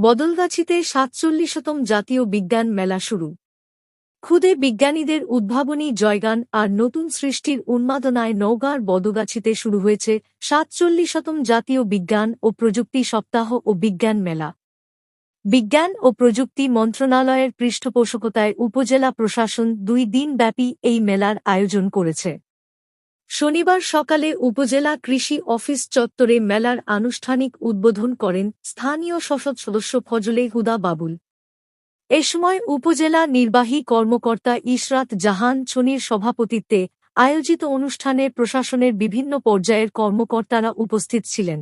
বদলগাছিতে ৪৭তম জাতীয় বিজ্ঞান মেলা শুরু। ক্ষুদে বিজ্ঞানীদের উদ্ভাবনী জয়গান আর নতুন সৃষ্টির উন্মাদনায় নওগাঁর বদলগাছিতে শুরু হয়েছে ৪৭তম জাতীয় বিজ্ঞান ও প্রযুক্তি সপ্তাহ ও বিজ্ঞান মেলা। বিজ্ঞান ও প্রযুক্তি মন্ত্রণালয়ের পৃষ্ঠপোষকতায় উপজেলা প্রশাসন ২ দিনব্যাপী এই মেলার আয়োজন করেছে। শনিবার সকালে উপজেলা কৃষি অফিস চত্বরে মেলার আনুষ্ঠানিক উদ্বোধন করেন স্থানীয় সংসদ সদস্য ফজলে হুদা বাবুল। এ সময় উপজেলা নির্বাহী কর্মকর্তা ইশরাত জাহান ছনির সভাপতিত্বে আয়োজিত অনুষ্ঠানে প্রশাসনের বিভিন্ন পর্যায়ের কর্মকর্তারা উপস্থিত ছিলেন।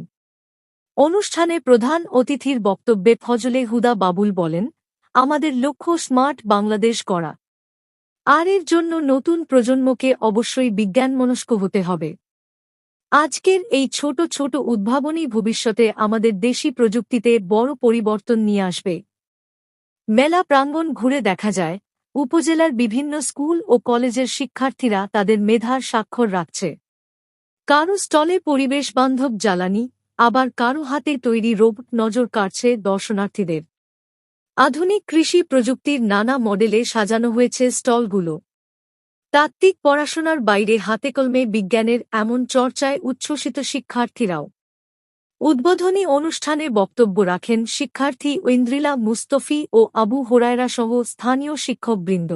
অনুষ্ঠানে প্রধান অতিথির বক্তব্যে ফজলে হুদা বাবুল বলেন, আমাদের লক্ষ্য স্মার্ট বাংলাদেশ গড়া। আর এর জন্য নতুন প্রজন্মকে অবশ্যই বিজ্ঞানমনস্ক হতে হবে। আজকের এই ছোট ছোট উদ্ভাবনী ভবিষ্যতে আমাদের দেশি প্রযুক্তিতে বড় পরিবর্তন নিয়ে আসবে। মেলা প্রাঙ্গণ ঘুরে দেখা যায়, উপজেলার বিভিন্ন স্কুল ও কলেজের শিক্ষার্থীরা তাদের মেধার স্বাক্ষর রাখছে। কারো স্টলে পরিবেশবান্ধব জ্বালানি, আবার কারো হাতে তৈরি রোবট নজর কাড়ছে দর্শনার্থীদের। আধুনিক কৃষি প্রযুক্তির নানা মডেলে সাজানো হয়েছে স্টলগুলো। তাত্ত্বিক পড়াশোনার বাইরে হাতেকলমে বিজ্ঞানের এমন চর্চায় উচ্ছ্বসিত শিক্ষার্থীরাও। উদ্বোধনী অনুষ্ঠানে বক্তব্য রাখেন শিক্ষার্থী ঐন্দ্রিলা মুস্তফি ও আবু হোরায়রা সহ স্থানীয় শিক্ষকবৃন্দ।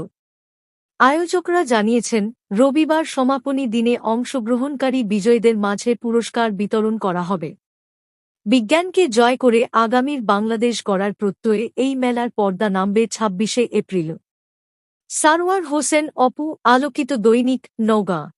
আয়োজকরা জানিয়েছেন, রবিবার সমাপনী দিনে অংশগ্রহণকারী বিজয়ীদের মাঝে পুরস্কার বিতরণ করা হবে। বিজ্ঞানকে জয় করে আগামীর বাংলাদেশ গড়ার প্রত্যয়ে এই মেলার পর্দা নামবে ২৬শে এপ্রিল। সারওয়ার হোসেন অপু, আলোকিত দৈনিক, নওগাঁ।